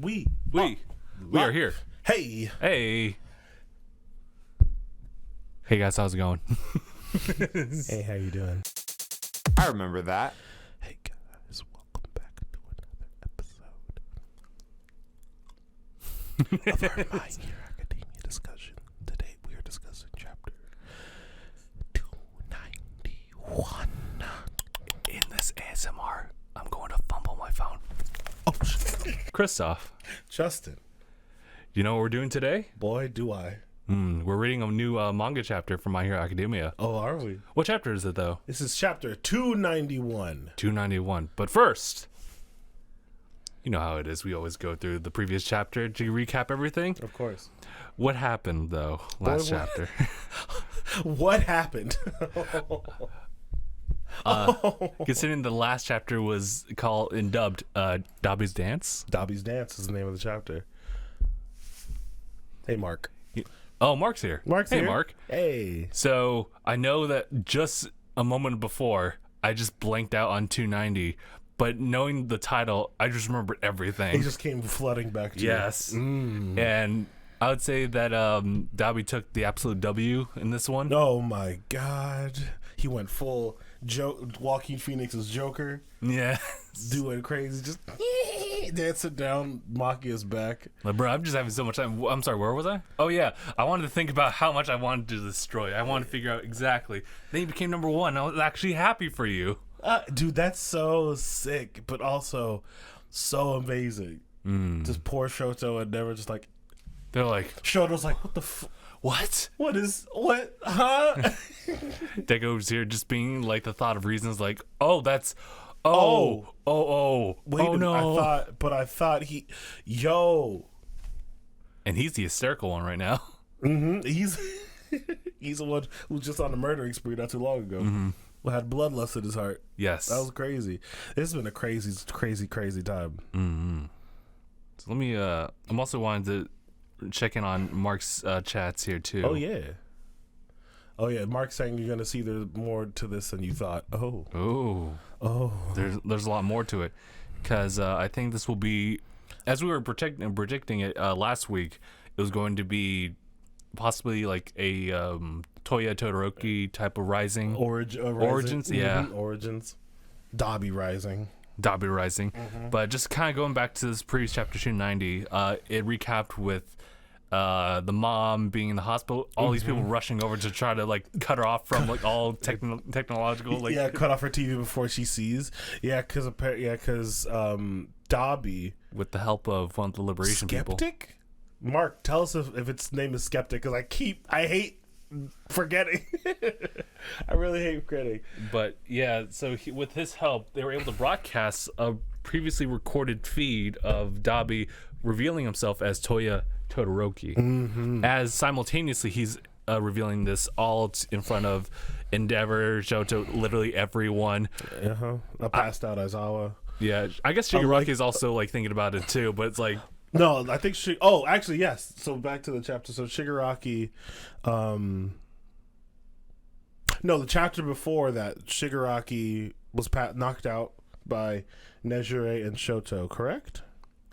We are here. Hey. Hey guys, how's it going? Hey, how you doing? I remember that. Hey guys, welcome back to another episode of our My Hero Academia discussion. Today we are discussing chapter 291. In this ASMR, I'm going to fumble my phone. Oh shit. Kristof, Justin. you know what we're doing today? Boy, do I. We're reading a new manga chapter from My Hero Academia. Oh, are we? What chapter is it, though? This is chapter 291. 291. But first, you know how it is. We always go through the previous chapter to recap everything. Of course. What happened, though, last chapter? What happened? Considering the last chapter was called and dubbed Dobby's Dance. Dobby's Dance is the name of the chapter. Hey, Mark. Oh, Mark's here. Mark's here. Hey, Mark. Hey. So I know that just a moment before, I just blanked out on 290, but knowing the title, I just remembered everything. He just came flooding back to Yes. And I would say that Dobby took the absolute W in this one. Oh my God. He went full Joaquin Phoenix's Joker, Yeah. doing crazy, just dancing down Machia's back. Like, bro, I'm just having so much time. I'm sorry, where was I? Oh, yeah. I wanted to think about how much I wanted to destroy. I wanted to figure out exactly. Then you became number one. I was actually happy for you. Dude, that's so sick, but also so amazing. Just poor Shoto and never just like... They're like, Shoto's like, what the what? what? Huh? Dego's here just being like the thought of reasons like, oh, that's... Wait oh a no. I thought he... Yo. And he's the hysterical one right now. He's the one who was just on a murdering spree not too long ago. Who had bloodlust in his heart. Yes. That was crazy. This has been a crazy time. So let me, I'm also wanting to check in on Mark's chats here too. Oh yeah. Mark's saying you're gonna see there's more to this than you thought. Oh. There's a lot more to it, because I think this will be, as we were predicting it last week, it was going to be possibly like a Toya Todoroki type of rising. Origins, yeah. Origins. Dobby Rising. But just kind of going back to this previous chapter 290, it recapped with the mom being in the hospital, all these people rushing over to try to like cut her off from like all technological like cut off her TV before she sees. Because Dobby, with the help of one of the liberation people. Skeptic? Mark, tell us if its name is Skeptic, because I hate forgetting. I really hate forgetting. But yeah, so with his help, they were able to broadcast a previously recorded feed of Dobby revealing himself as Toya Todoroki. As simultaneously he's revealing this all in front of Endeavor, Shoto, literally everyone. I passed out Aizawa. Yeah, I guess Shigaraki is also like thinking about it too, but it's like, no, I think actually yes. So back to the chapter. So Shigaraki, no, the chapter before that, Shigaraki was knocked out by Nejire and Shoto, correct?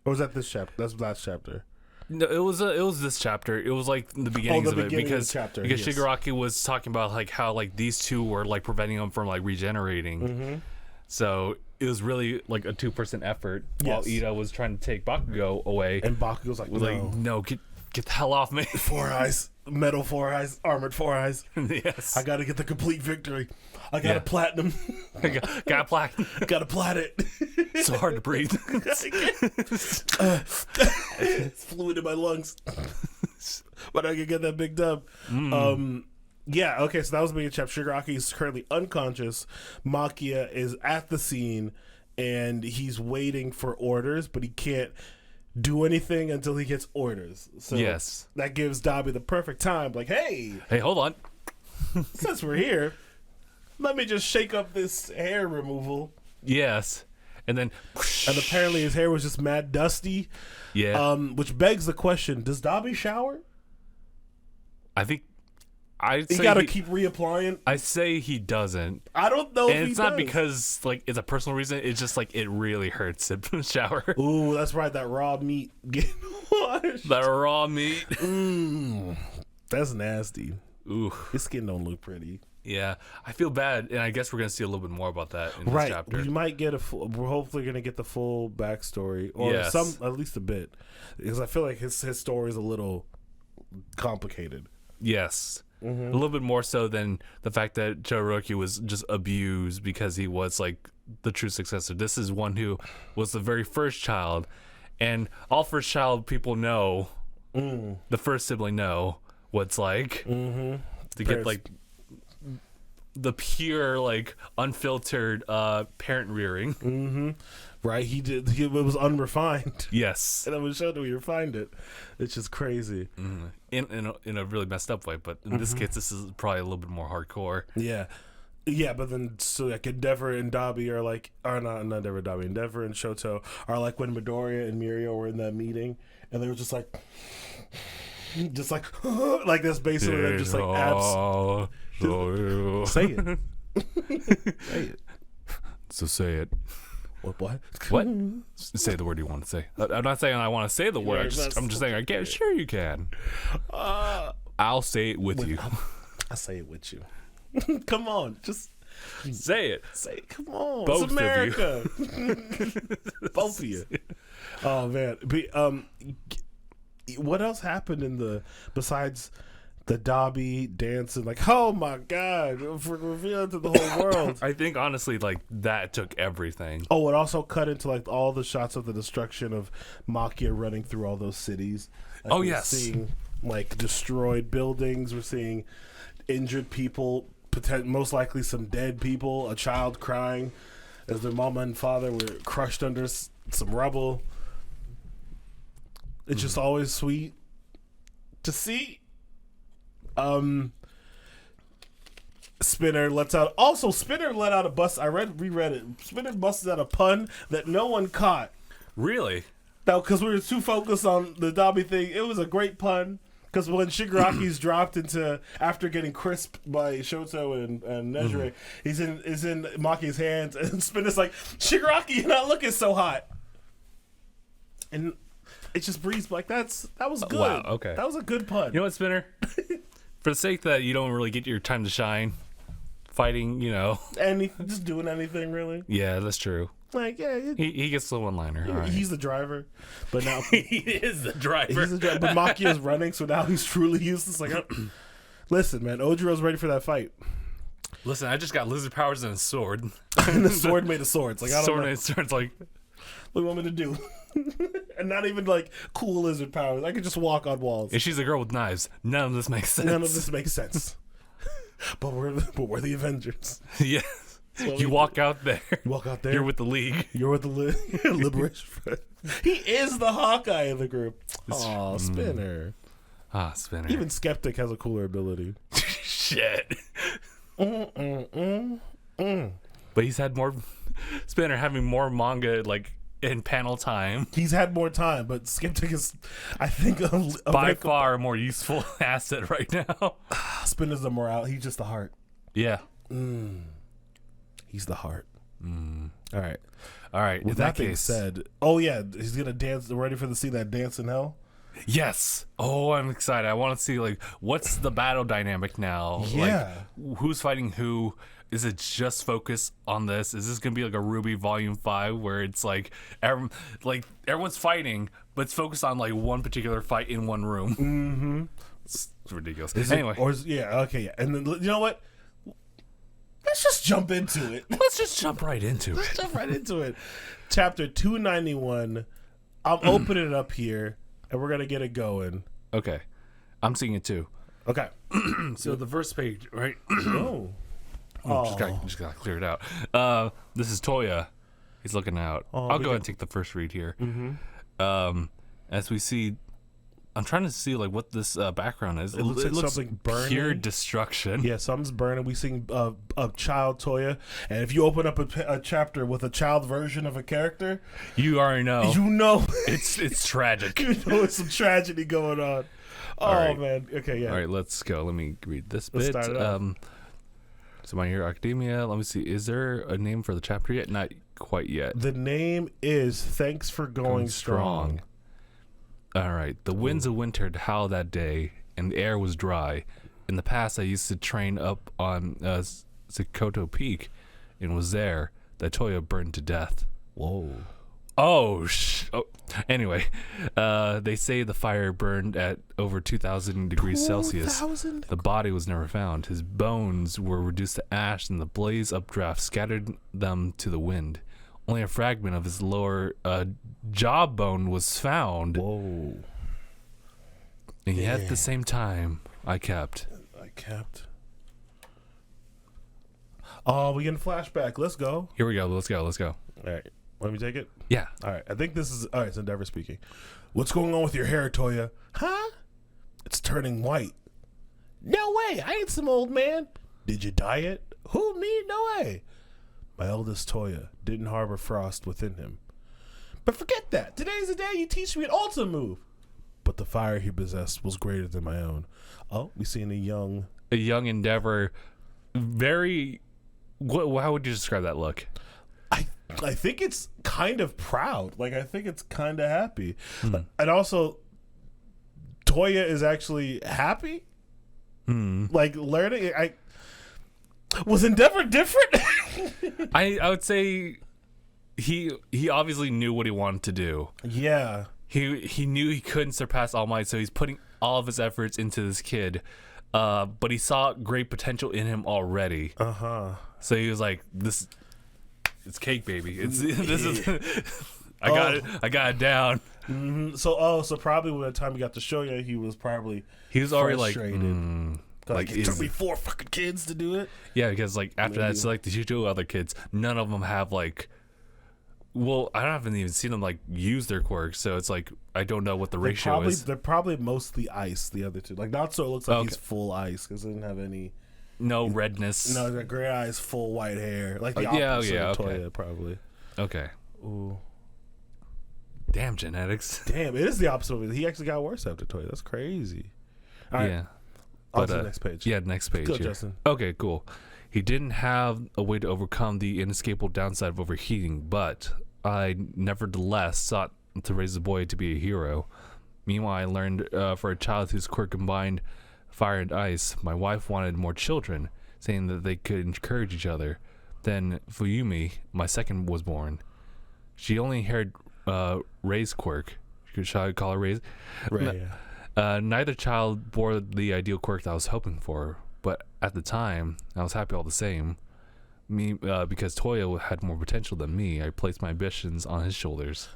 Or was that this chapter? That's the last chapter. No, it was this chapter. It was like the beginnings of it, because yes. Shigaraki was talking about like how like these two were like preventing him from like regenerating. So it was really like a two-person effort while Ida was trying to take Bakugo away. And Bakugo's like, no, get the hell off me. 4 eyes, metal 4 eyes, armored 4 eyes. Yes. I gotta get the complete victory. I got a platinum. Got platinum. Gotta plat it. So hard to breathe. It's fluid in my lungs. But I can get that big dub. Yeah, okay, so that was the beginning chapter. Shigaraki is currently unconscious. Machia is at the scene, and he's waiting for orders, but he can't do anything until he gets orders. So yes. That gives Dobby the perfect time. Like, hey, hold on. Since we're here, let me just shake up this hair removal. Yes. And then... And apparently his hair was just mad dusty. Yeah. Which begs the question, does Dobby shower? I think... I'd He say gotta keep reapplying. I say he doesn't. I don't know if And he it's not does. because like it's a personal reason. It's just like it really hurts in the shower. Ooh, that's right. That raw meat getting washed. That raw meat. That's nasty. Ooh. His skin don't look pretty. Yeah, I feel bad, and I guess we're gonna see a little bit more about that in this Right. chapter. We might get we're hopefully gonna get the full backstory, or Yes. at least a bit, because I feel like his story is a little complicated. Yes. A little bit more so than the fact that Todoroki was just abused because he was like the true successor. This is one who was the very first child, and all first child people know, the first sibling know what's like to get like the pure, like unfiltered parent rearing. Right? It was unrefined. Yes. And it was shown that we refined it. It's just crazy. In a really messed up way, but in this case, this is probably a little bit more hardcore. Yeah. Yeah, but then so like Endeavor and Dabi are like, or not Endeavor, Dabi, Endeavor and Shoto are like when Midoriya and Mirio were in that meeting, and they were just like like that's basically them just like say it. Say it. So say it. What? What? Say the word you want to say. I'm not saying I want to say the word. I'm just saying I can. Sure, you can. I'll say it with you. I say it with you. Come on, just Say it. say it. Come on, Both it's of you. America. Both of you. Oh man. What else happened besides the Dabi dancing? Like, oh my god, revealed to the whole world. I think honestly, like that took everything. Oh, it also cut into like all the shots of the destruction of Makia running through all those cities. Like, Oh, we're yes. seeing like destroyed buildings. We're seeing injured people, most likely some dead people. A child crying as their mama and father were crushed under some rubble. It's just always sweet to see. Spinner lets out. Also, Spinner let out a bust. Reread it. Spinner busted out a pun that no one caught. Really? Now, because we were too focused on the Dabi thing, it was a great pun. Because when Shigaraki's dropped into after getting crisped by Shoto and Nejire, he's in Maki's hands, and Spinner's like, "Shigaraki, you're not looking so hot." And it just breezed like that was good. Wow, okay. That was a good pun. You know what, Spinner? For the sake that you don't really get your time to shine, fighting, Just doing anything really. Yeah, that's true. Like, yeah, He gets the one-liner. All right. he's the driver, but now He is the driver. he's the driver. But Makia's running, so now he's truly useless. Like, listen, man, Ojiro's ready for that fight, Listen, I just got lizard powers and a sword. and the sword made of swords. Like, I don't Sword know and sword's like, what do you want me to do. And not even like cool lizard powers. I could just walk on walls. if she's a girl with knives, none of this makes sense. None of this makes sense. but we're the Avengers. Yeah. You walk out there. You walk out there. You're with the League. You're with the Liberation Front. He is the Hawkeye of the group. Aw, Spinner. Ah, Spinner. Even Skeptic has a cooler ability. Shit. But he's had more. Spinner having more manga like in panel time. He's had more time, but Skeptic is, I think, By far a more useful asset right now. Spinner's the morale. He's just the heart. Yeah. He's the heart. All right. All right. With in that being case, said, oh yeah, he's gonna dance. Ready for the see that dance in hell? yes. Oh, I'm excited. I want to see like what's the battle dynamic now. Yeah. Like, who's fighting who? Is it just focused on this? Is this gonna be like a Ruby Volume 5 where it's like everyone's fighting, but it's focused on like one particular fight in one room? Mm-hmm. It's ridiculous. Anyway, And then you know what? Let's just jump into it. let's just jump right into it. Jump right into it. Chapter 291. I'm opening it up here, and we're gonna get it going. Okay, I'm seeing it too. Okay. So the first page, right? Oh. Just gotta clear it out. This is Toya. He's looking out. I'll go ahead and take the first read here. As we see I'm trying to see like what this background is. It looks like something burning. Pure destruction. Yeah, something's burning. We sing a child Toya, and if you open up a chapter with a child version of a character, You already know. you know It's tragic. you know it's some tragedy going on. All Oh right. man. Okay, yeah. All right, let's go. Let me read this Let's bit. start it off. So My Hero Academia. Let me see. Is there a name for the chapter yet? Not quite yet. The name is Thanks for Going Strong. All right. The winds of winter howled that day, and the air was dry. In the past, I used to train up on Sikoto Peak, and was there that Toya burned to death. Whoa. Oh. Anyway, they say the fire burned at over 2,000 degrees Celsius. 2,000? The body was never found. His bones were reduced to ash, and the blaze updraft scattered them to the wind. Only a fragment of his lower jawbone was found. Whoa. And yet at the same time, I kept. Oh, we getting flashback. Let's go. Here we go. Let's go. All right. Let me take it. Yeah. All right. I think this is. All right. It's Endeavor speaking. What's going on with your hair, Toya? Huh? It's turning white. No way. I ain't some old man. Did you dye it? Who, me? No way. My eldest Toya didn't harbor frost within him. But forget that. Today's the day you teach me an ultimate move. But the fire he possessed was greater than my own. Oh, we seen a young Endeavor. Very. How would you describe that look? I think it's kind of proud. Like, I think it's kind of happy. And also, Toya is actually happy. Like, learning. Was Endeavor different? I would say he obviously knew what he wanted to do. Yeah. He knew he couldn't surpass All Might, so he's putting all of his efforts into this kid. But he saw great potential in him already. So he was like, "This, it's cake, baby. This is, I got it down." So probably by the time he got to Shoya, he was already frustrated. like it took me 4 fucking kids to do it. Yeah, because like after that, so like the 2 other kids, none of them have like. Well, I haven't even seen them like use their quirks, so it's like I don't know what the ratio is. They're probably mostly ice. The other 2, like Natsu, it looks like he's full ice because he didn't have any. No redness. No, the gray eyes, full white hair, like the opposite of Toya, probably. Okay. Ooh. Damn genetics. Damn, it is the opposite of it. He actually got worse after Toya. That's crazy. All right. Yeah. On to the next page. Yeah, next page. Go, here. Justin. Okay, cool. He didn't have a way to overcome the inescapable downside of overheating, but I nevertheless sought to raise the boy to be a hero. Meanwhile, I learned for a child whose quirk combined fire and ice, my wife wanted more children, saying that they could encourage each other. Then Fuyumi, my second, was born. She only inherited Rei's quirk. Shall I call her Rei's? Right, yeah. Neither child bore the ideal quirk that I was hoping for, but at the time, I was happy all the same. Because Toya had more potential than me, I placed my ambitions on his shoulders.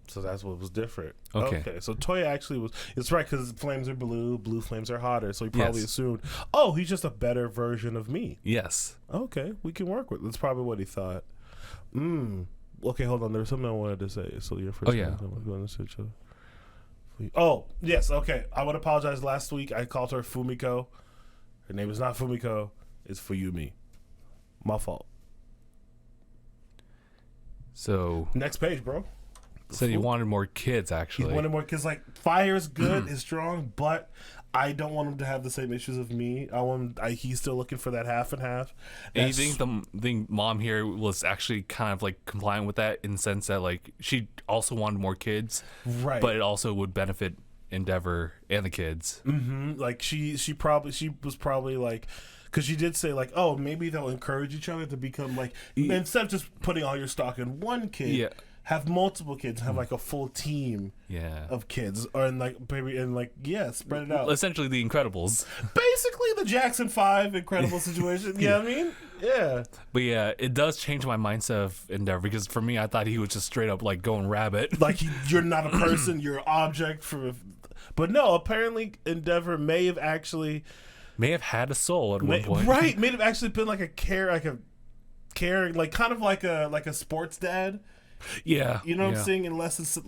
So that's what was different. Okay. So Toya actually was. It's right because flames are blue flames are hotter. So he probably assumed, oh, he's just a better version of me. Yes. Okay, we can work with. That's probably what he thought. Okay, hold on. There was something I wanted to say. So your first. Oh yes. Okay. I would apologize. Last week I called her Fumiko. Her name is not Fumiko. It's Fuyumi. My fault. So next page, bro. So you wanted more kids, actually. He wanted more kids. Like, fire is good, is strong, but I don't want him to have the same issues of me. He's still looking for that half and half. And you think the mom here was actually kind of like compliant with that in the sense that like she also wanted more kids, right? But it also would benefit Endeavor and the kids. Like she was probably like. Because she did say, like, oh, maybe they'll encourage each other to become, like, instead of just putting all your stock in one kid, have multiple kids, have, like, a full team of kids. Or, spread it out. Essentially the Incredibles. Basically the Jackson 5 Incredible situation. You know what I mean? Yeah. But, yeah, it does change my mindset of Endeavor. Because for me, I thought he was just straight up, like, going rabbit. Like, you're not a person, you're an object. But no, apparently Endeavor may have had a soul at one point. Right, may have actually been like a caring, like kind of like a sports dad Yeah. You know what I'm saying? And less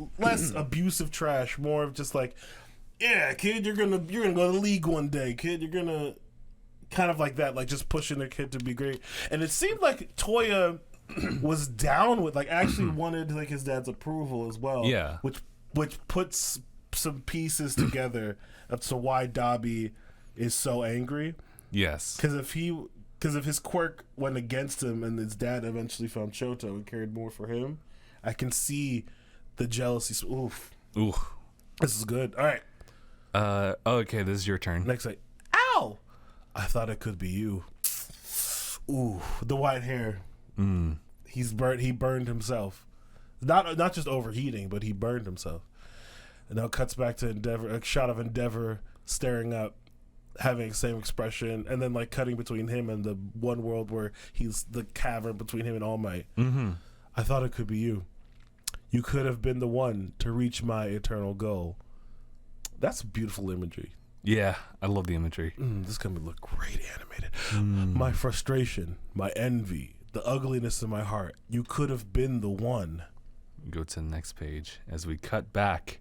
abusive trash, more of just like, yeah, kid, you're gonna go to the league one day, kid. You're gonna kind of like that, like just pushing their kid to be great. And it seemed like Toya was down with, like, actually wanted like his dad's approval as well. Yeah. Which puts some pieces together as to why Dabi is so angry. Yes. Because if his quirk went against him and his dad eventually found Shoto and cared more for him, I can see the jealousy. Oof. Ooh. This is good. All right. Okay, this is your turn. Next, like, ow! I thought it could be you. Ooh, the white hair. He burned himself. Not just overheating, but he burned himself. And now it cuts back to Endeavor, a shot of Endeavor staring up, having the same expression, and then like cutting between him and the one world where he's the cavern between him and All Might. I thought it could be you. You could have been the one to reach my eternal goal. That's beautiful imagery. Yeah, I love the imagery. This is going to look great animated. My frustration, my envy, the ugliness in my heart. You could have been the one. Go to the next page as we cut back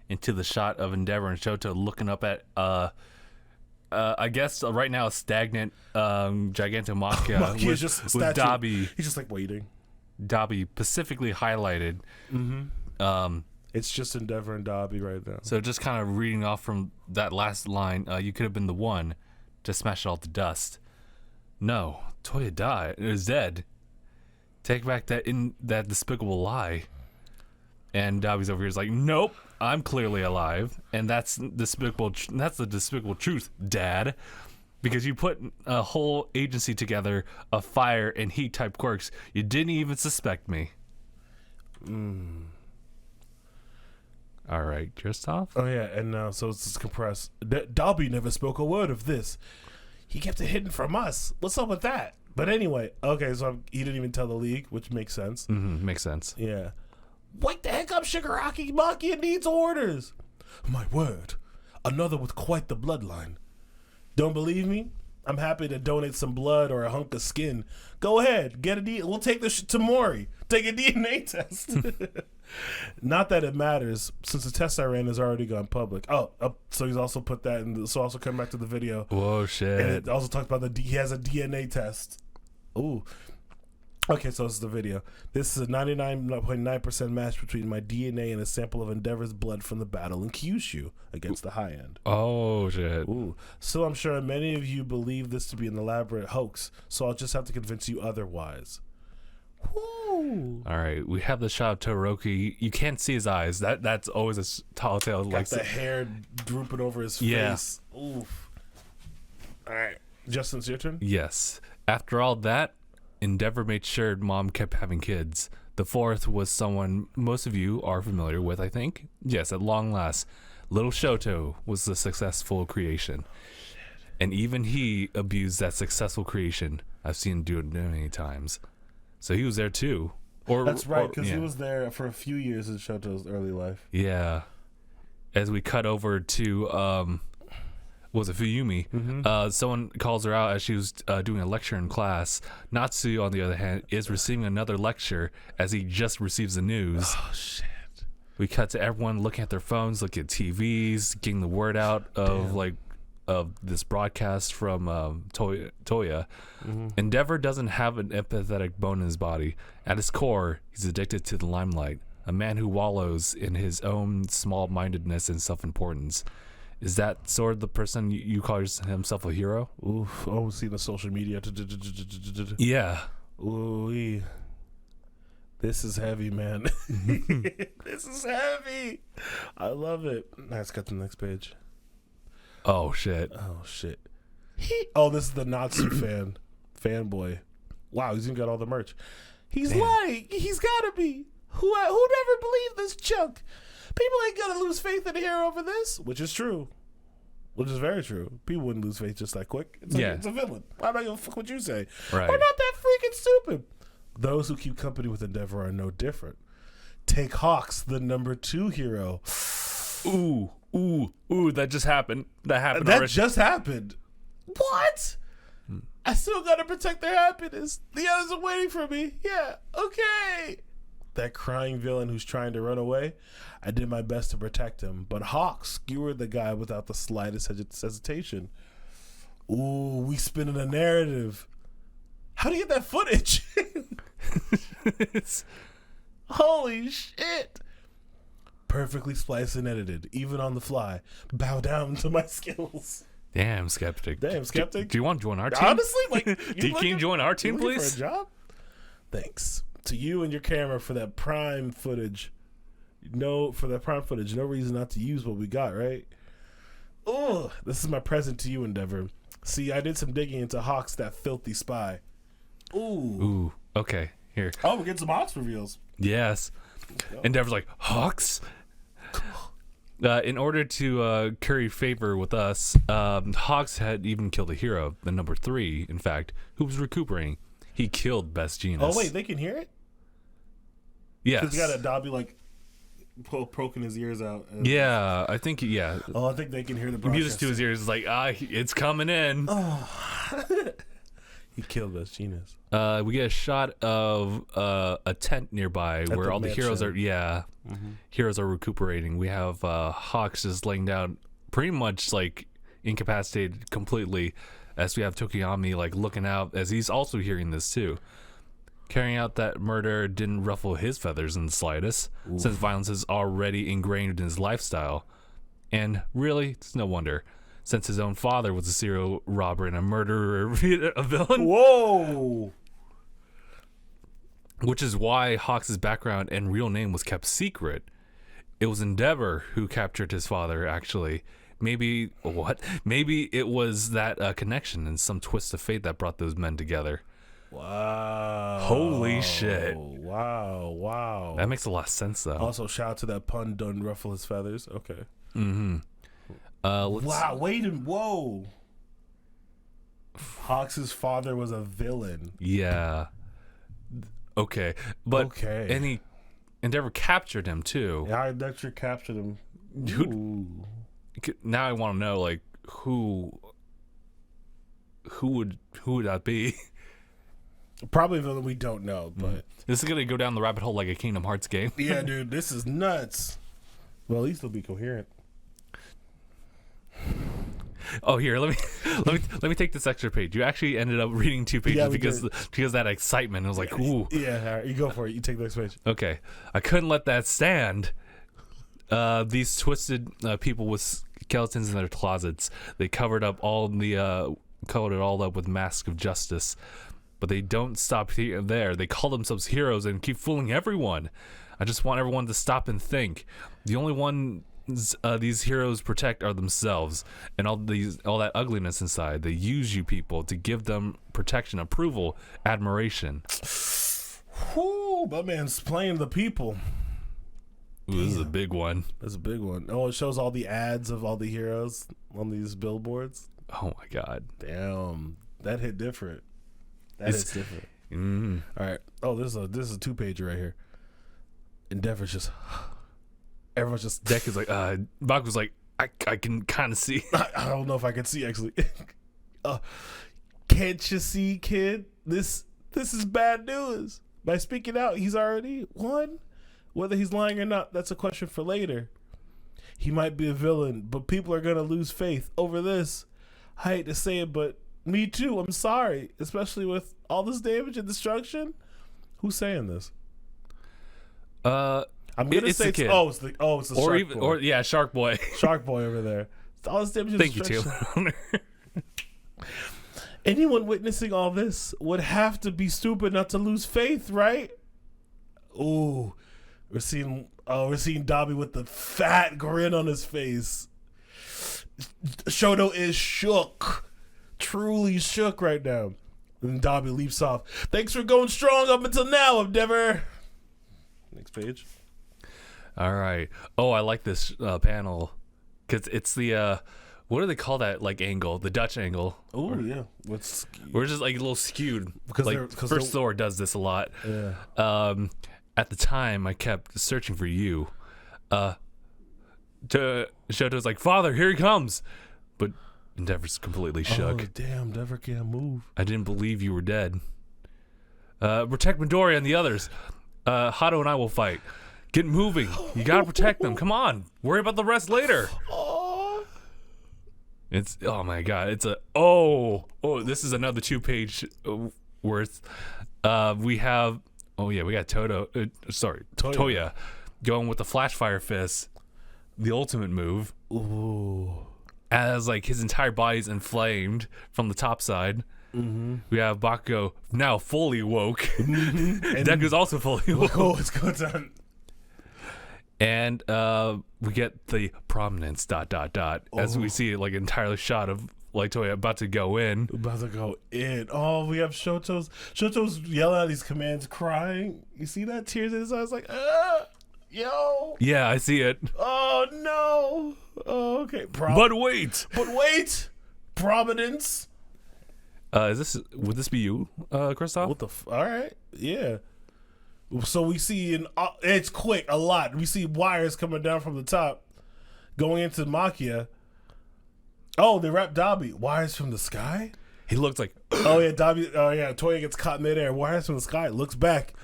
into the shot of Endeavor and Shoto looking up at, I guess right now, a stagnant Gigantomachia Machia's with, just with statue. Dabi. He's just like waiting. Dabi specifically highlighted. It's just Endeavor and Dabi right now. So just kind of reading off from that last line, you could have been the one to smash it all to dust. No, Toya is dead. Take back that despicable lie. And Dabi's over here is like, nope, I'm clearly alive, and that's despicable. That's the despicable truth, Dad, because you put a whole agency together of fire and heat type quirks. You didn't even suspect me. All right, Kristof. Oh yeah, and so it's just compressed. Dabi never spoke a word of this. He kept it hidden from us. What's up with that? But anyway, okay, so he didn't even tell the league, which makes sense. Makes sense. Yeah. Wake the heck up, Shigaraki. Makia needs orders. My word. Another with quite the bloodline. Don't believe me? I'm happy to donate some blood or a hunk of skin. Go ahead. Get a we'll take this to Mori. Take a DNA test. Not that it matters, since the test I ran has already gone public. So he's also put that in. So also come back to the video. Whoa, shit. And it also talks about he has a DNA test. Ooh. Okay, so this is the video. This is a 99.9% match between my DNA and a sample of Endeavor's blood from the battle in Kyushu against the High End. Oh, shit. Ooh. So I'm sure many of you believe this to be an elaborate hoax, so I'll just have to convince you otherwise. Woo. All right, we have the shot of Todoroki. You can't see his eyes. That's always a tall tale. Got the hair drooping over his face. Oof. All right. Justin, it's your turn? Yes. After all that, Endeavor made sure Mom kept having kids. The fourth was someone most of you are familiar with, I think. Yes, at long last, little Shoto was the successful creation. And even he abused that successful creation. I've seen him do it many times. So he was there too. That's right, because he was there for a few years in Shoto's early life. Yeah. As we cut over to was it Fuyumi? Someone calls her out as she was doing a lecture in class. Natsu, on the other hand, is receiving another lecture as he just receives the news. Oh, shit. We cut to everyone looking at their phones, looking at TVs, getting the word out of of this broadcast from Toya. Endeavor doesn't have an empathetic bone in his body. At his core, he's addicted to the limelight, a man who wallows in his own small-mindedness and self-importance. Is that sort of the person you call himself a hero? Oof. Oh, see the social media. Yeah. Ooh. This is heavy, man. This is heavy. I love it. Let's got the next page. Oh, shit. Oh, shit. This is the Natsu fanboy. Wow, he's even got all the merch. He's lying. He's got to be. Who never believed this chunk? People ain't gonna lose faith in Hero over this, which is true. Which is very true. People wouldn't lose faith just that quick. It's a villain. Why am I gonna fuck what you say? Right. We're not that freaking stupid. Those who keep company with Endeavor are no different. Take Hawks, the number 2 hero. Ooh, that just happened. That happened That already. just happened. What? I still gotta protect their happiness. The others are waiting for me. Yeah, okay. that crying villain who's trying to run away. I did my best to protect him, but Hawk skewered the guy without the slightest hesitation. Ooh, we spinning a narrative. How do you get that footage? Holy shit. Perfectly spliced and edited, even on the fly. Bow down to my skills. Damn, skeptic. Do you want to join our team? Honestly, like, can you join our team, please? For a job? Thanks to you and your camera for that prime footage. No reason not to use what we got, right? Oh, this is my present to you, Endeavor. See, I did some digging into Hawks, that filthy spy. Ooh. Okay, here. Oh, we're getting some Hawks reveals. Yes. Endeavor's like, Hawks? In order to curry favor with us, Hawks had even killed a hero, the number 3, in fact, who was recuperating. He killed Best Genius. Oh, wait, they can hear it? Yes. Because you got a Dobby, like, poking his ears out. Yeah, I think, Oh, I think they can hear the He broadcast. music to his ears is like, it's coming in. Oh. He killed Best Genius. We get a shot of a tent nearby where all the heroes are. Yeah, heroes are recuperating. We have Hawks just laying down, pretty much like incapacitated completely, as we have Tokiyami like looking out as he's also hearing this too. Carrying out that murder didn't ruffle his feathers in the slightest, since violence is already ingrained in his lifestyle. And really, it's no wonder, since his own father was a serial robber and a murderer, a villain. Whoa! Which is why Hawks' background and real name was kept secret. It was Endeavor who captured his father, actually. Maybe it was that connection and some twist of fate that brought those men together. Wow. Holy shit. Wow. That makes a lot of sense, though. Also, shout out to that pun, don't ruffle his feathers. Okay. Wow, whoa. Hawks' father was a villain. Yeah. Okay. But Okay. Endeavor captured him, too. Yeah, I actually captured him. Ooh. Now I want to know, like, who would that be? Probably a villain we don't know, but This is going to go down the rabbit hole like a Kingdom Hearts game. yeah, dude, this is nuts. Well, at least they'll be coherent. Oh, here, let me take this extra page. You actually ended up reading 2 pages because of that excitement. I was like, ooh. Yeah, all right, you go for it. You take the next page. Okay, I couldn't let that stand. These twisted people with skeletons in their closets. They covered it all up with masks of justice. But they don't stop there. They call themselves heroes and keep fooling everyone. I just want everyone to stop and think. The only ones these heroes protect are themselves and all that ugliness inside. They use you people to give them protection, approval, admiration. Whoo, my man's playing the people. Ooh, this is a big one. That's a big one. Oh, it shows all the ads of all the heroes on these billboards. Oh my god. Damn, that hit different. It's different. All right. Oh, this is a 2-pager right here. Endeavor's just. Everyone's just. Deck is like. Baku's like. I can kind of see. I don't know if I can see actually. Can't you see, kid? This is bad news. By speaking out, he's already won. Whether he's lying or not, that's a question for later. He might be a villain, but people are gonna lose faith over this. I hate to say it, but. Me too. I'm sorry, especially with all this damage and destruction. Who's saying this? I'm gonna say the kid. It's the Shark Boy. Shark Boy. Shark Boy over there. All this damage and Thank you, destruction. Taylor. Anyone witnessing all this would have to be stupid not to lose faith, right? Ooh, we're seeing Dobby with the fat grin on his face. Shoto is shook. Truly shook right now. And Dobby leaps off. Thanks for going strong up until now, Endeavor. Next page. All right. Oh, I like this panel because it's the what do they call that like angle? The Dutch angle. Oh yeah. We're just like a little skewed. Because First Thor does this a lot. Yeah. At the time, I kept searching for you. Shoto's like, Father, here he comes, but Endeavor's completely shook. Oh, damn, Endeavor can't move. I didn't believe you were dead. Protect Midoriya and the others. Hato and I will fight. Get moving. You gotta protect them. Come on. Worry about the rest later. Oh, It's oh my god. It's this is another 2-page worth. We got Toya going with the Flashfire Fist, the ultimate move. ooh. As like his entire body's inflamed from the top side. Mm-hmm. We have Bakugo now fully woke. Mm-hmm. And Deku's also fully woke. Oh, it's going down. And we get the prominence ... as we see like an entire shot of like Toya about to go in. About to go in. Oh, we have Shoto's yelling out these commands, crying. You see that? Tears in his eyes, like, yo. Yeah, I see it. Oh, no. Oh, okay. But wait. Providence. Would this be you, Kristof? What the all right. Yeah. So we see it's quick, a lot. We see wires coming down from the top, going into Makia. Oh, they wrap Dabi. Wires from the sky? He looks like Toya gets caught midair. Wires from the sky. Looks back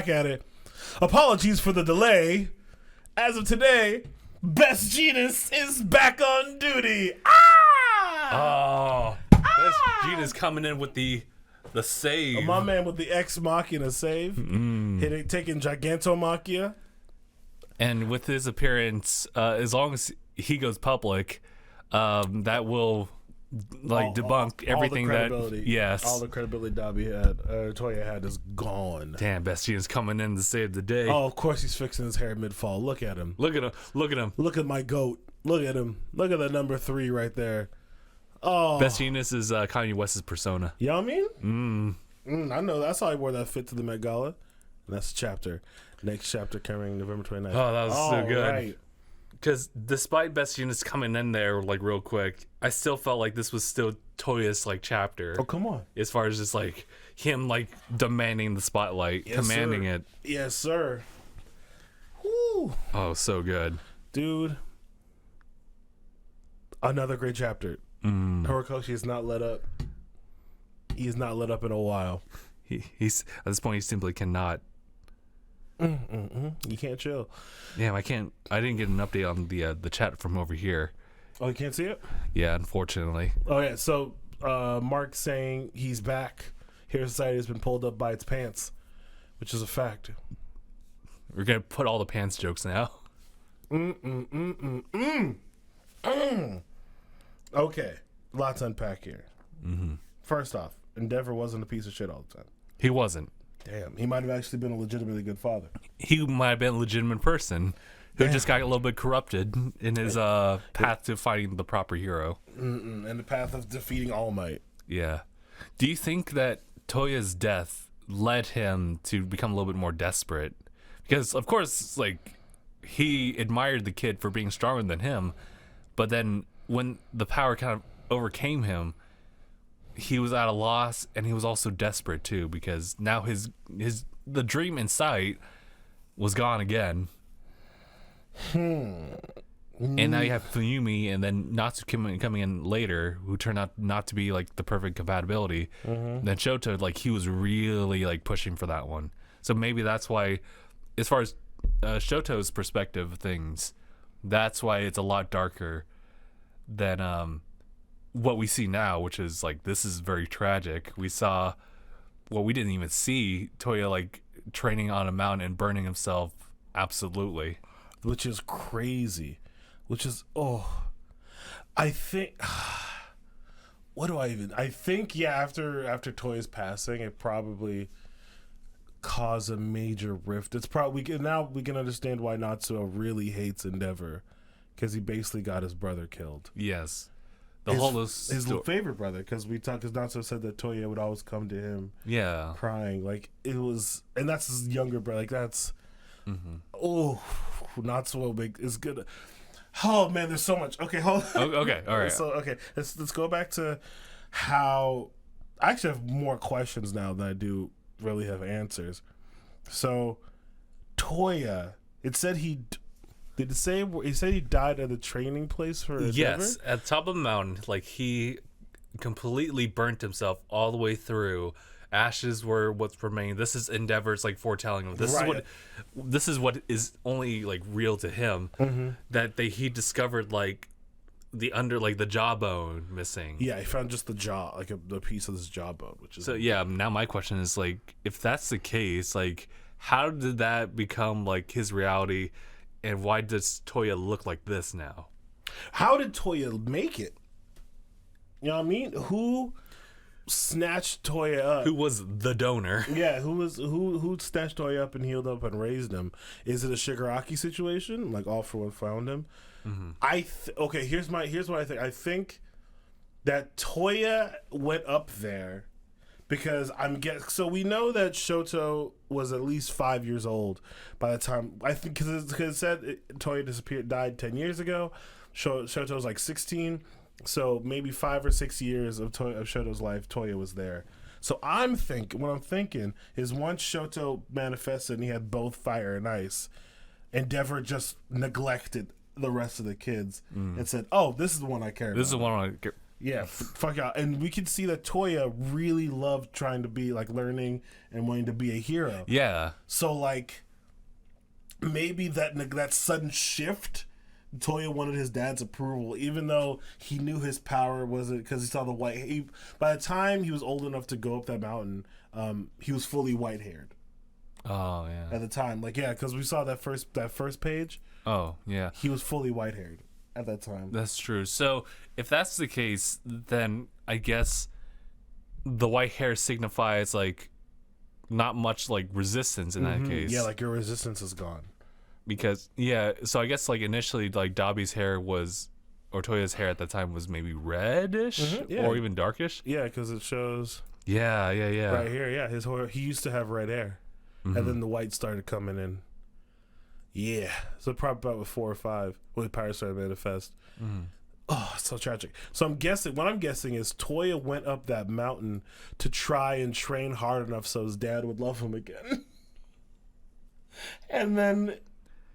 at it. Apologies for the delay. As of today, Best Genius is back on duty. Best Genius coming in with the save. My man with the Ex Machina save. Taking Gigantomachia. And with his appearance, as long as he goes public, that will debunk everything that all the credibility Toya had is gone. Damn, Best Genius coming in to save the day. Oh, of course he's fixing his hair mid-fall. Look at him. Look at him. Look at my goat. Look at him. Look at the number 3 right there. Oh, Best Genius is Kanye West's persona. You know what I mean? I know. That's how I wore that fit to the Met Gala. And that's chapter. Next chapter coming November 29th. Oh, that was so good. Right. Because despite Best Genius coming in there like real quick, I still felt like this was still Toya's like chapter. Oh, come on. As far as just like him like demanding the spotlight, commanding it. Yes, sir. Woo. Oh, so good. Dude. Another great chapter. Horikoshi is not let up. He is not let up in a while. He's at this point he simply cannot. You can't chill. Yeah, I can't. I didn't get an update on the chat from over here. Oh, you can't see it? Yeah, unfortunately. Oh yeah. So Mark saying he's back. Hero Society has been pulled up by its pants, which is a fact. We're gonna put all the pants jokes now. Okay, lots to unpack here. First off, Endeavor wasn't a piece of shit all the time. He wasn't. Damn, he might have actually been a legitimately good father. He might have been a legitimate person who just got a little bit corrupted in his path to fighting the proper hero. And the path of defeating All Might. Yeah. Do you think that Toya's death led him to become a little bit more desperate? Because, of course, like, he admired the kid for being stronger than him, but then when the power kind of overcame him, he was at a loss, and he was also desperate too, because now the dream in sight was gone again. And now you have Fuyumi and then Natsu coming in later, who turned out not to be like the perfect compatibility. Then Shoto, like, he was really like pushing for that one. So maybe that's why, as far as Shoto's perspective of things, that's why it's a lot darker than what we see now, which is like, this is very tragic. We saw we didn't even see Toya like training on a mountain and burning himself. Absolutely. Which is crazy. I think I think after Toya's passing, it probably caused a major rift. It's probably we can understand why Natsuo really hates Endeavor, because he basically got his brother killed. Yes. His favorite brother, because Natsuo said that Toya would always come to him, crying, like it was, and that's his younger brother. Like that's, Natsuo is good. Oh man, there's so much. Okay, hold on. Okay, all right. So let's go back to how I actually have more questions now than I do really have answers. So Toya, it said he said he died at a training place for Endeavor? Yes, at the top of the mountain. Like, he completely burnt himself all the way through, ashes were what's remaining. This is Endeavor's like foretelling of this Right. this is what is only like real to him. That he discovered like the jawbone missing. Yeah, he found just the jaw, like the piece of his jawbone, which is So yeah, now my question is like, if that's the case, like, how did that become like his reality, and why does Toya look like this now? how did Toya make it? You know what I mean? Who snatched Toya up? Who was the donor? Yeah, who snatched Toya up and healed up and raised him? Is it a Shigaraki situation? Like All For One found him? Okay, here's what I think. I think that Toya went up there because so we know that Shoto was at least 5 years old by the time, I think, because it said Toya died 10 years ago. Shoto was like 16, so maybe 5 or 6 years of Shoto's life, Toya was there. So what I'm thinking is once Shoto manifested and he had both fire and ice, Endeavor just neglected the rest of the kids and said, "Oh, this is the one I care about. This is the one I get. Yeah, fuck out." And we could see that Toya really loved trying to be like learning and wanting to be a hero. Yeah, So like maybe that sudden shift, Toya wanted his dad's approval, even though he knew his power wasn't, because he saw the white. By the time he was old enough to go up that mountain, he was fully white haired. Oh yeah. At the time, like because we saw that first page. Oh yeah. He was fully white haired at that time. That's true. So if that's the case, then I guess the white hair signifies like not much like resistance in that case. Yeah, like your resistance is gone. Because so I guess like initially like Dabi's hair was, or Toya's hair at that time was maybe reddish yeah. or even darkish. Yeah, because it shows Yeah. right here. Yeah, he used to have red hair, and then the white started coming in. Yeah, so probably about with 4 or 5 when the power started to manifest. Oh, so tragic. So what I'm guessing is Toya went up that mountain to try and train hard enough so his dad would love him again, and then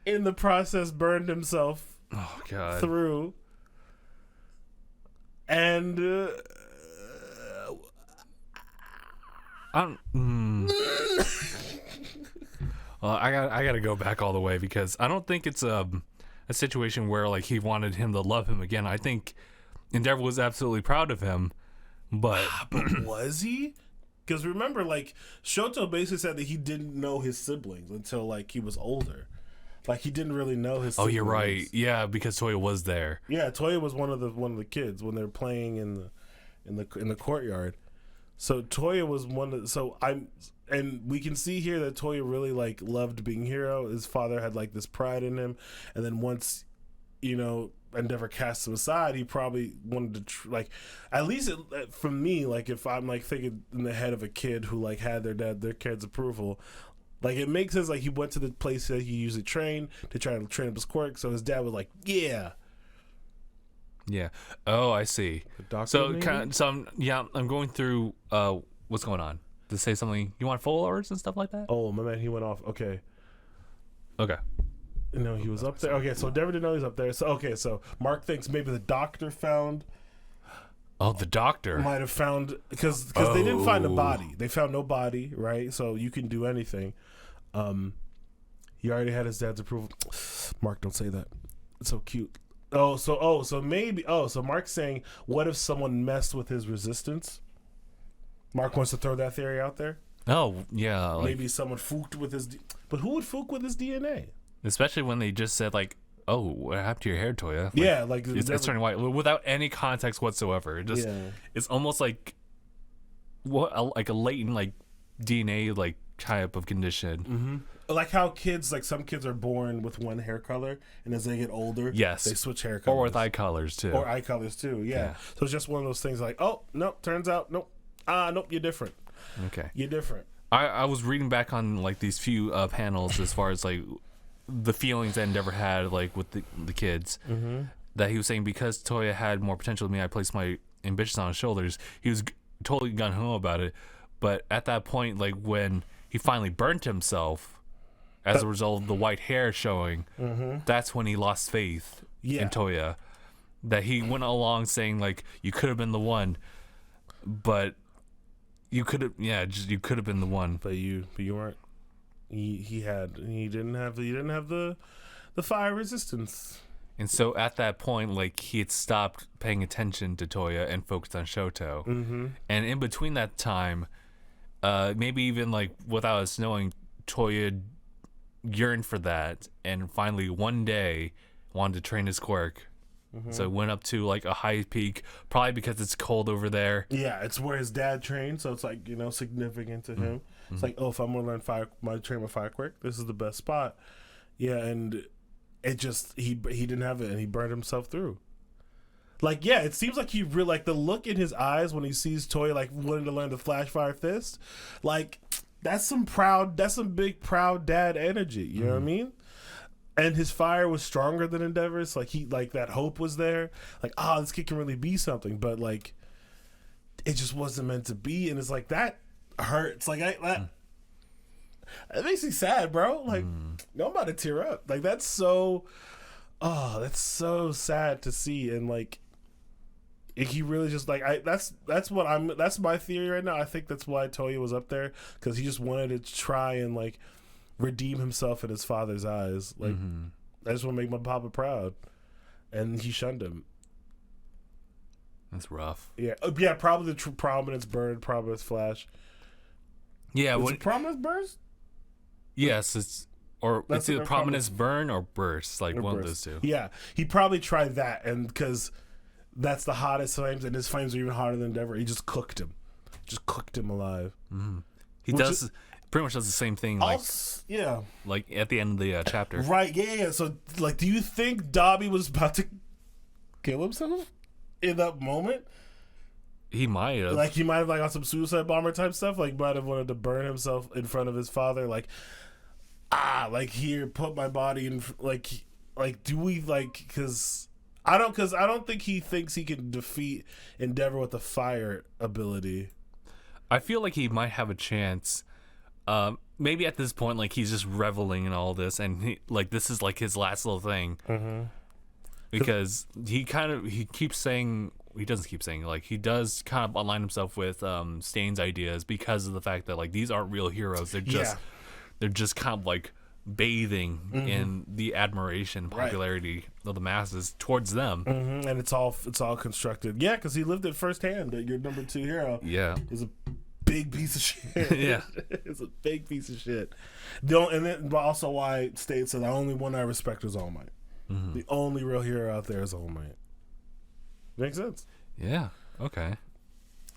in the process burned himself Oh god. through. And Well, I gotta go back all the way because I don't think it's a situation where like he wanted him to love him again. I think Endeavor was absolutely proud of him, but was he? Because remember, like Shoto basically said that he didn't know his siblings until like he was older. Like he didn't really know his siblings. you're right. Yeah, because Toya was there. Yeah, Toya was one of the kids when they were playing in the courtyard. So Toya was one of and we can see here that Toya really like loved being hero. His father had like this pride in him, and then once Endeavor cast him aside, he probably wanted to like, at least for me, like if I'm like thinking in the head of a kid who like had their kid's approval, like it makes sense. Like he went to the place that he usually trained to try to train up his quirk, so his dad was like, yeah. Oh, I see. Doctor, I'm going through what's going on. To say something, you want full words and stuff like that? Oh my man, he went off. Okay. No, he was up there. Okay, so Endeavor didn't know he was up there. So Mark thinks maybe the doctor found. Oh, the doctor might have found, because they didn't find a body. They found no body, right? So you can do anything. He already had his dad's approval. Mark, don't say that. It's so cute. So Mark's saying, what if someone messed with his resistance? Mark wants to throw that theory out there. Oh yeah, like, maybe someone fooked with his. But who would fook with his DNA? Especially when they just said like, "Oh, what happened to your hair, Toya?" Like, yeah, like it's turning white without any context whatsoever. It's almost like like a latent like DNA like type of condition. Like how some kids are born with one hair color, and as they get older, yes, they switch hair colors. Or with eye colors too. Yeah. So it's just one of those things like, oh no, turns out nope. Nope, you're different. Okay. You're different. I was reading back on like these few panels as far as like the feelings that Endeavor had like with the kids, that he was saying because Toya had more potential than me, I placed my ambitions on his shoulders. He was totally gung-ho about it, but at that point, like when he finally burnt himself as a result of the white hair showing, that's when he lost faith in Toya. That he went along saying like, you could have been the one, but You could have, you could have been the one. But you weren't. He didn't have the fire resistance. And so at that point, like, he had stopped paying attention to Toya and focused on Shoto. Mm-hmm. And in between that time, maybe even like without us knowing, Toya yearned for that, and finally one day wanted to train his quirk. Mm-hmm. So it went up to like a high peak, probably because it's cold over there. Yeah, it's where his dad trained, so it's like, significant to him. Mm-hmm. It's like, oh, if I'm gonna learn train my fire quirk, this is the best spot. Yeah, and it just he didn't have it, and he burned himself through. Like, yeah, it seems like he really, like, the look in his eyes when he sees Toya like wanting to learn the flash fire fist, like, that's some big proud dad energy. You know what I mean? And his fire was stronger than Endeavor's. Like, that hope was there. Like, this kid can really be something. But, like, it just wasn't meant to be. And it's like, that hurts. Like, that makes me sad, bro. Like, I'm about to tear up. Like, that's so sad to see. And, like, he really just, like, that's my theory right now. I think that's why Toya was up there. Because he just wanted to try and, like, redeem himself in his father's eyes. Like, I just want to make my papa proud, and he shunned him. That's rough. Yeah, probably the prominence burn, prominence flash. Yeah, is it prominence burst? Yes, it's either prominence burn or burst, like one of those two. Yeah, he probably tried that, and because that's the hottest flames, and his flames are even hotter than Endeavor. He just cooked him alive. Mm-hmm. He pretty much does the same thing, like like at the end of the chapter, right? Yeah. So, like, do you think Dobby was about to kill himself in that moment? He might have, like, on some suicide bomber type stuff. Like, might have wanted to burn himself in front of his father. Like, here, put my body in. Like, do we like? Because I don't think he thinks he can defeat Endeavor with the fire ability. I feel like he might have a chance. Maybe at this point, like, he's just reveling in all this, and this is like his last little thing. Mm-hmm. Because he keeps saying, he doesn't keep saying, like, he does kind of align himself with Stain's ideas because of the fact that, like, these aren't real heroes. They're just kind of like bathing in the admiration and popularity of the masses towards them. Mm-hmm. And it's all constructed. Yeah, because he lived it firsthand that your number 2 hero is a big piece of shit. Yeah. It's a big piece of shit. But also why State said the only one I respect is All Might. Mm-hmm. The only real hero out there is All Might. Makes sense. Yeah. Okay.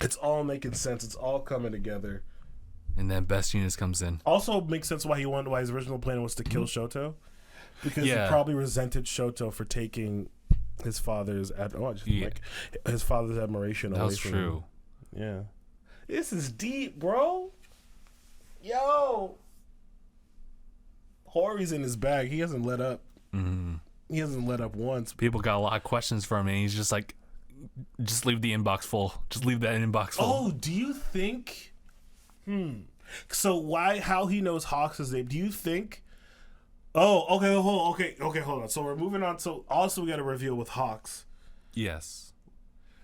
It's all making sense. It's all coming together. And then Best Genius comes in. Also makes sense why his original plan was to kill Shoto. Because he probably resented Shoto for taking his father's admiration away from him. That was true. Yeah. This is deep, bro. Yo. Hori's in his bag. He hasn't let up. Mm-hmm. He hasn't let up once. People got a lot of questions for him, and he's just like, just leave the inbox full. Just leave that inbox full. Oh, do you think... So how he knows Hawks' name? Do you think... Oh, okay, hold on. So we're moving on. So also we got to reveal with Hawks. Yes.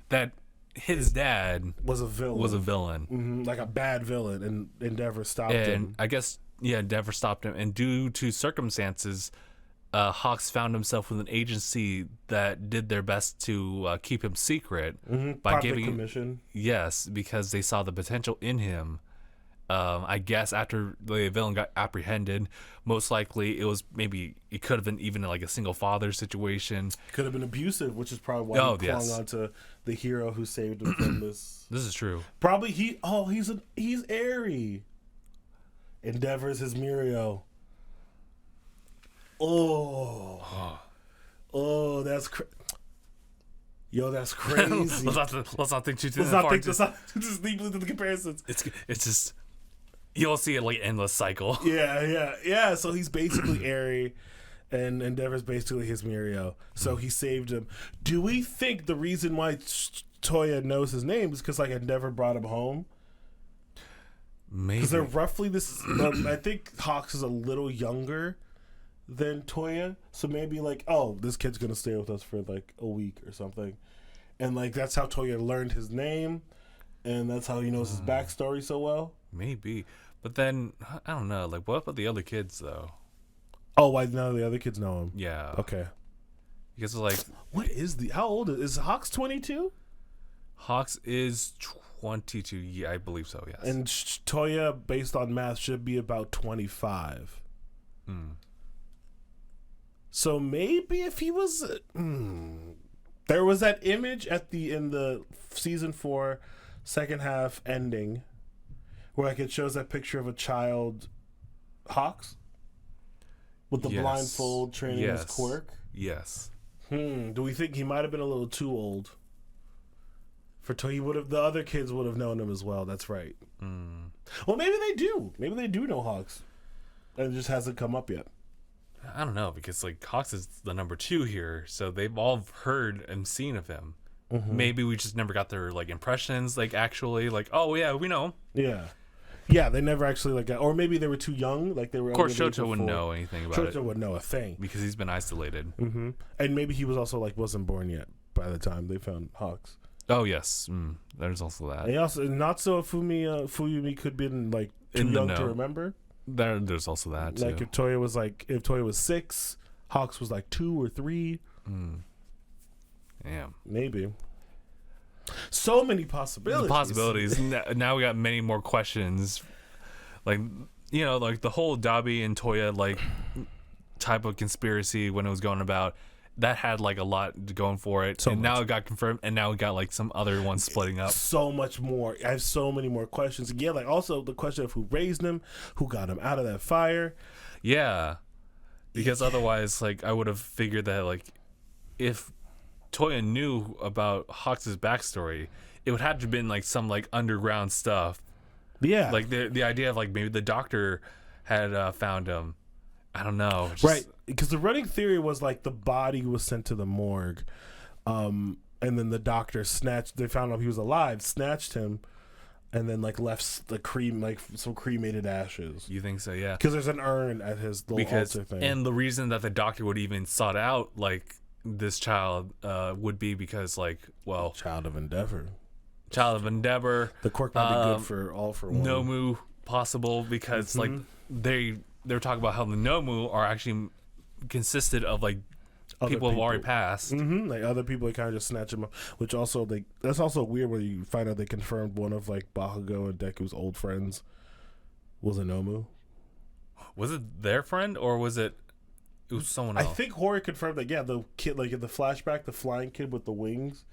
That his dad was a villain. Mm-hmm. Like a bad villain, and Endeavor stopped him. And I guess, Endeavor stopped him. And due to circumstances, Hawks found himself with an agency that did their best to keep him secret by giving commission. Yes, because they saw the potential in him. I guess after the villain got apprehended, most likely it could have been even like a single father situation. Could have been abusive, which is probably why he clung onto the hero who saved him from this. This is true. Probably he's airy. Endeavor's his Muriel. Oh, that's that's crazy. let's not think too let's not just deeply into the comparisons. It's just, you'll see it like endless cycle. Yeah. So he's basically airy, and Endeavor's basically his Muriel. So he saved him. Do we think the reason why Toya knows his name is because, like, Endeavor brought him home? Maybe. Because they're roughly this. I think Hawks is a little younger than Toya, so maybe like, oh, this kid's gonna stay with us for like a week or something, and like that's how Toya learned his name, and that's how he knows his backstory so well. Maybe. But then, I don't know. Like, what about the other kids, though? Oh, why none of the other kids know him? Yeah. Okay. Because, like... What is how old is Hawks 22? Hawks is 22. Yeah, I believe so, yes. And Toya, based on math, should be about 25. So maybe if he was... There was that image in the season 4 second half ending where like it shows that picture of a child Hawks with the blindfold training his quirk. Yes. Do we think he might have been a little too old for Toya? The other kids would have known him as well. That's right. Well, maybe they do. Maybe they do know Hawks, and it just hasn't come up yet. I don't know, because like Hawks is the number 2 here, so they've all heard and seen of him. Maybe we just never got their like impressions, like actually, like, oh yeah, we know him. Yeah, they never actually like got, or maybe they were too young. Like they were. Of course, Shoto wouldn't know anything about it. Shoto wouldn't know a thing because he's been isolated. And maybe he was also like wasn't born yet by the time they found Hawks. Oh yes, there's also that. And also, not so Fuyumi could be like too young to remember. There's also that too. Like if Toya was 6, Hawks was like 2 or 3. Damn. Maybe. So many possibilities. Now we got many more questions. Like, you know, like the whole Dabi and Toya like type of conspiracy when it was going about, that had like a lot going for it. Now it got confirmed, and now we got like some other ones splitting up. So much more. I have so many more questions. Yeah, like also the question of who raised him, who got him out of that fire. Yeah. Because otherwise, like, I would have figured that like if Toya knew about Hawks' backstory, it would have to have been like some like underground stuff. Yeah. Like the idea of like maybe the doctor had found him. I don't know. Right. Because the running theory was like the body was sent to the morgue. And then the doctor they found out he was alive, snatched him, and then like left the some cremated ashes. You think so? Yeah. Because there's an urn at his little altar thing. And the reason that the doctor would even sought out like this child would be because like, well, Child of Endeavor. The quirk might be good for one. Nomu possible because like they're talking about how the Nomu are actually consisted of like people who have already passed. Like other people, they kind of just snatch them up. Which also that's also weird when you find out they confirmed one of like Bakugo and Deku's old friends was a Nomu. Was it their friend or was it was someone else? I think Hori confirmed that. Yeah, the kid like in the flashback, the flying kid with the wings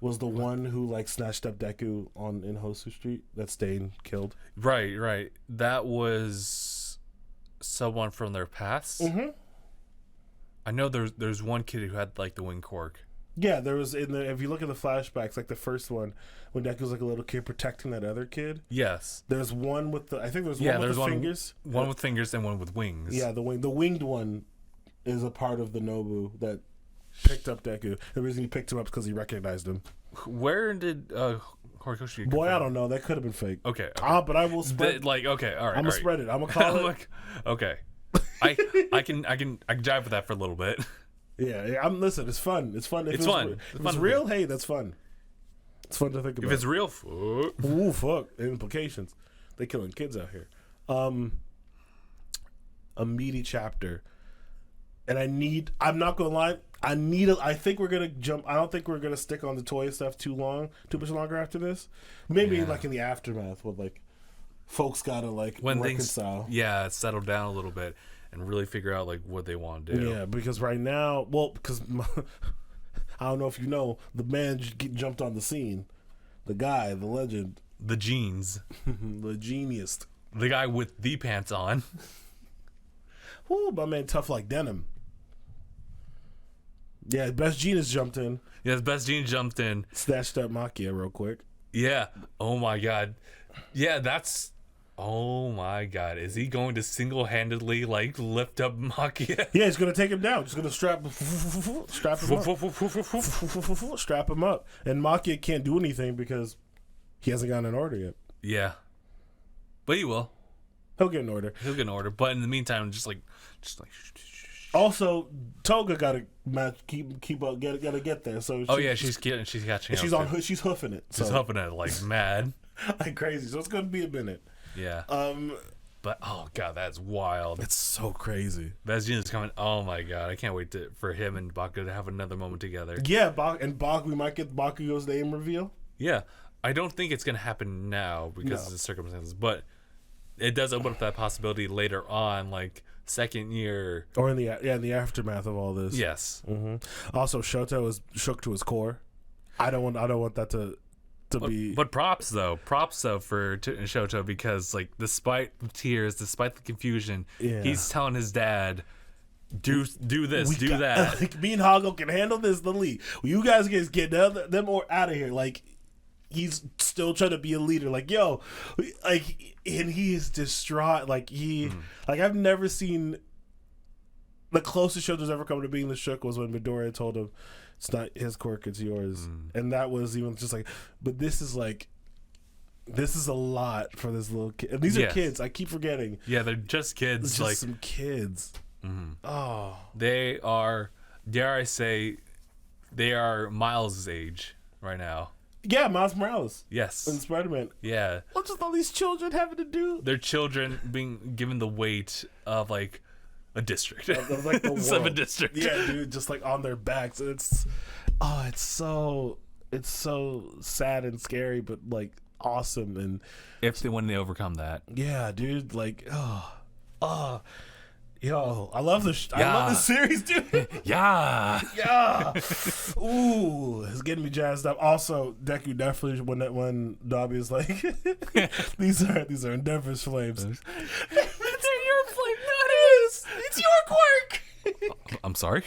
was the one who like snatched up Deku in Hosu Street that Stain killed. Right. That was someone from their past. I know there's one kid who had like the wing quirk. Yeah, there was if you look at the flashbacks, like the first one when Deku's like a little kid protecting that other kid. Yes. There's one with the fingers. One with fingers and one with wings. Yeah, the winged one is a part of the Nobu that picked up Deku. The reason he picked him up is because he recognized him. Where did Horikoshi? Boy, I don't know. That could have been fake. Okay. But I will spread. Okay, all right. I'm gonna spread it. I'm gonna call it. Like, okay. I can jive with that for a little bit. Yeah. Listen. It's fun. It's fun. It's fun. If it's real, hey, that's fun. It's fun to think about. If it's real, ooh, fuck. Implications. They killing kids out here. A meaty chapter. And I'm not gonna lie, I think we're gonna jump. I don't think we're gonna stick on the Toya stuff too much longer after this. Maybe like in the aftermath with like folks gotta like when reconcile. Things settle down a little bit and really figure out like what they want to do. Yeah, because right now, I don't know if you know, the man jumped on the scene. The guy, the legend, the jeans, the genius, the guy with the pants on. Ooh, my man, tough like denim. Yeah, Best Jeans jumped in. Yes, Best Jeans jumped in. Snatched up Makia real quick. Yeah. Oh my god. Yeah, that's. Oh my god. Is he going to single-handedly like lift up Makia? Yeah, he's gonna take him down. He's gonna strap him up. Strap him up. And Makia can't do anything because he hasn't gotten an order yet. Yeah. But he will. He'll get an order. But in the meantime, just like. Also, Toga gotta match, keep up, gotta get there. So she's catching up. She's hoofing it. She's hoofing it like mad, like crazy. So it's gonna be a minute. Yeah. But oh god, that's wild. It's so crazy. Vegeta's coming. Oh my god, I can't wait for him and Bakugo to have another moment together. Yeah, we might get Bakugo's name reveal. Yeah, I don't think it's gonna happen now because of the circumstances, but it does open up that possibility later on, like second year or in the aftermath of all this. Yes. Mm-hmm. Also, Shoto is shook to his core. I don't want that to be. But props though for Shoto, because like despite the tears, despite the confusion, he's telling his dad, do this, do that. Like, me and Hago can handle this. The lead. You guys get them or out of here. Like, he's still trying to be a leader. Like, yo, like, and he is distraught. Like like I've never seen. The closest Shoto's ever come to being the shook was when Midoriya told him, "It's not his quirk, it's yours." And that was even just like, but this is a lot for this little kid. And these are kids. I keep forgetting. Yeah, they're just kids. It's just like some kids. Mm-hmm. Oh, they are. Dare I say, they are Miles' age right now. Yeah, Miles Morales. Yes. And Spider-Man. Yeah. What's just all these children having to do? Their children being given the weight of like a district. Of like the world. Of a district. Yeah, dude, just like on their backs. It's so sad and scary, but like awesome. And when they overcome that. Yeah, dude, like yo, I love this. I love this series, dude. Yeah. Ooh, it's getting me jazzed up. Also, Deku definitely when Dobby is like, these are Endeavor's flames. They're your flame, not his. It's your quirk. I'm sorry.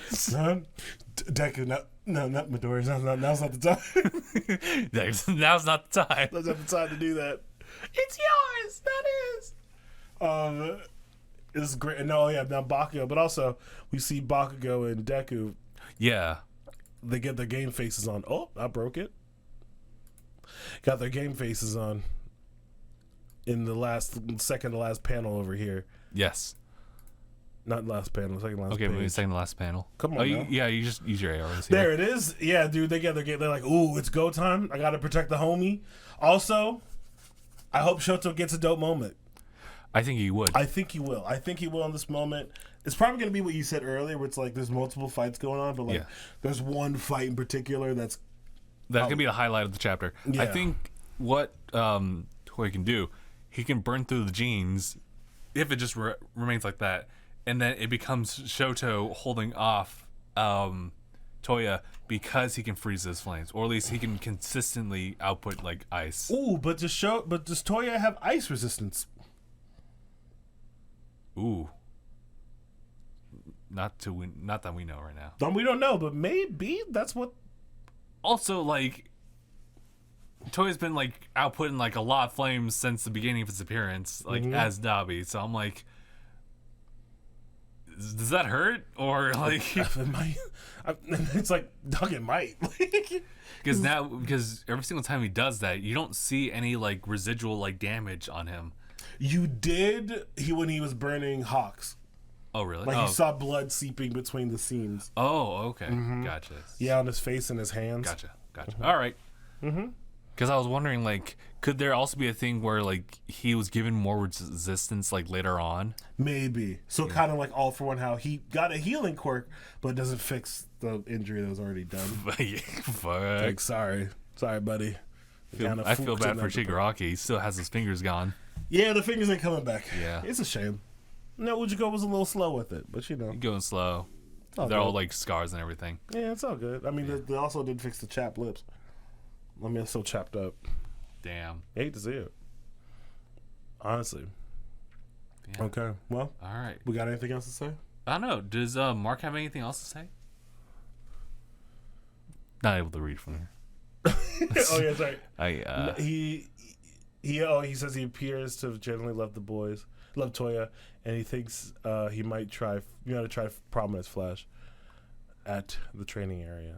Son, Deku, no, not Midoriya. Now's not the time. Now's not the time. Now's not the time to do that. It's yours, not his. It's great. No, yeah, now Bakugo, but also we see Bakugo and Deku. Yeah, they get their game faces on. Oh, I broke it. Got their game faces on in the second to last panel over here. Yes. Not last panel, second to last. Okay, maybe second to last panel. Come on, you just use your arrows here. There it is. Yeah, dude, they're like, ooh, it's go time. I gotta protect the homie. Also, I hope Shoto gets a dope moment. I think he would. I think he will in this moment. It's probably going to be what you said earlier, where it's like there's multiple fights going on, but like there's one fight in particular that's going to be the highlight of the chapter. Yeah. I think what Toya can do, he can burn through the genes if it just remains like that, and then it becomes Shoto holding off Toya because he can freeze those flames, or at least he can consistently output like ice. Ooh, but does Toya have ice resistance? Ooh. Not that we know right now. We don't know, but maybe that's what. Also, like, Toya's been like outputting like a lot of flames since the beginning of his appearance, like as Dobby. So I'm like, does that hurt or like? It might. It's like, dog, it might. because every single time he does that, you don't see any like residual like damage on him. You did when he was burning Hawks. Oh, really? Like you saw blood seeping between the seams. Oh, okay. Gotcha. Yeah, on his face and his hands. Gotcha. All right. Because I was wondering, like, could there also be a thing where, like, he was given more resistance, like, later on? Maybe. So kind of like All For One, how he got a healing quirk, but it doesn't fix the injury that was already done. Fuck. Like, sorry, buddy. I feel bad for Shigaraki. He still has his fingers gone. Yeah, the fingers ain't coming back. Yeah. It's a shame. No, Ujiko was a little slow with it, but You're going slow. They're all like scars and everything. Yeah, it's all good. I mean, they also didn't fix the chapped lips. I mean, it's so chapped up. Damn. I hate to see it. Honestly. Yeah. Okay, well. All right. We got anything else to say? I don't know. Does Mark have anything else to say? Not able to read from here. Oh, yeah, sorry. He says he appears to genuinely love Toya, and he thinks he might try Prominence Flash at the training area.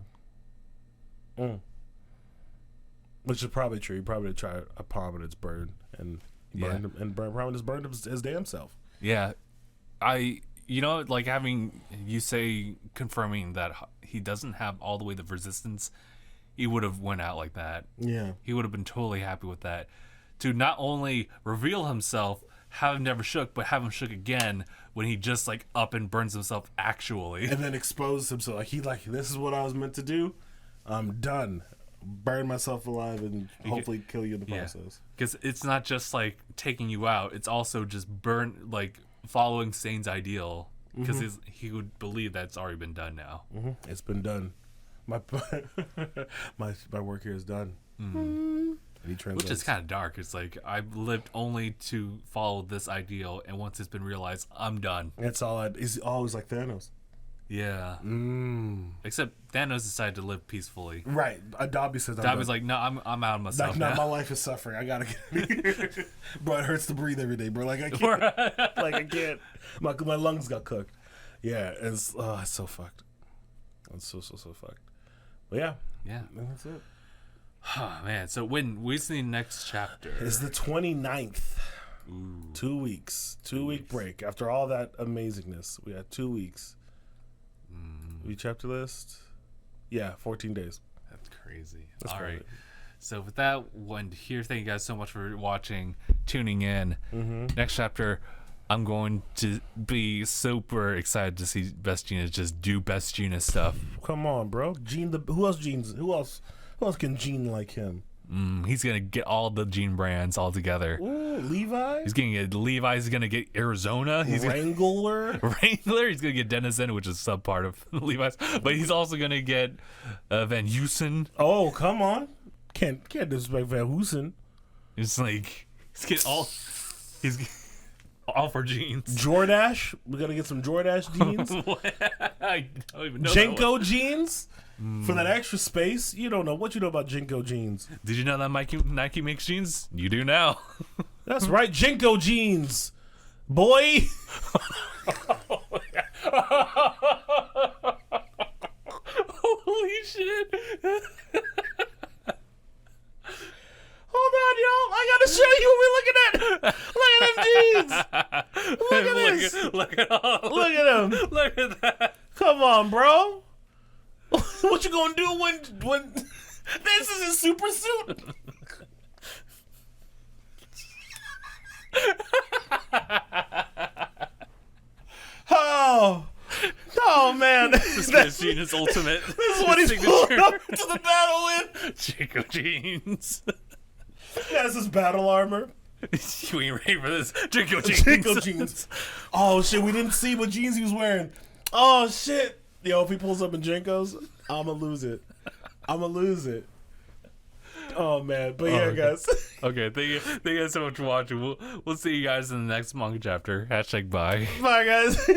Which is probably true. He probably try a Prominence burn and burn Prominence burned his damn self. Yeah, you know, like having you say confirming that he doesn't have all the way the resistance, he would have went out like that. Yeah. He would have been totally happy with that. To not only reveal himself, have him never shook, but have him shook again when he just like up and burns himself actually. And then expose himself. This is what I was meant to do. I'm done. Burn myself alive and hopefully kill you in the process. Because it's not just like taking you out; it's also just following Sane's ideal. Because he would believe that's already been done now. It's been done. My my work here is done. Which is kind of dark. It's like I've lived only to follow this ideal, and once it's been realized, I'm done. That's all. He's always like Thanos. Yeah. Except Thanos decided to live peacefully. Right. Dobby says. Dobby's like, no, I'm out of myself. Like, now. no, my life is suffering. I gotta get. Bro, it hurts to breathe every day, bro. Like I can't. Like I can't. My lungs got cooked. Yeah. It's so fucked. It's so fucked. But yeah. Yeah. That's it. Oh, man. So when we see the next chapter? It's the 29th. Ooh. 2 weeks. 2-week break. After all that amazingness, we had 2 weeks. We chapter list? Yeah, 14 days. That's crazy. All right. So with that one here, thank you guys so much for watching, tuning in. Next chapter, I'm going to be super excited to see Best Jeanist just do Best Jeanist stuff. Come on, bro. Who else can Gene like him? He's gonna get all the Gene brands all together. Ooh, Levi. He's gonna get Levi. He's gonna get Arizona. He's Wrangler. Wrangler. He's gonna get Denizen, which is a sub part of Levi's. But he's also gonna get Van Heusen. Oh, come on! Can't disrespect Van Heusen. It's like he's getting all. All for jeans. Jordache. We're gonna get some Jordache jeans. I don't even know. JNCO jeans. For that extra space, you don't know what you know about JNCO jeans. Did you know that Nike makes jeans? You do now. That's right, JNCO jeans, boy. Holy shit! Hold on, y'all. I gotta show you what we're looking at. Look at them jeans. Look at this. Look at them. Look at that. Come on, bro. What you gonna do when this is a super suit? Oh man! This is Gina's ultimate. This is what he's pulling up to the battle in. JNCO jeans. Yeah, this is battle armor. You ain't ready for this. JNCO jeans. JNCO jeans. Oh shit! We didn't see what jeans he was wearing. Oh shit! Yo, if he pulls up in JNCO's, I'ma lose it. Oh man, but yeah, guys. Okay, thank you guys so much for watching. We'll see you guys in the next manga chapter. #bye. Bye, guys.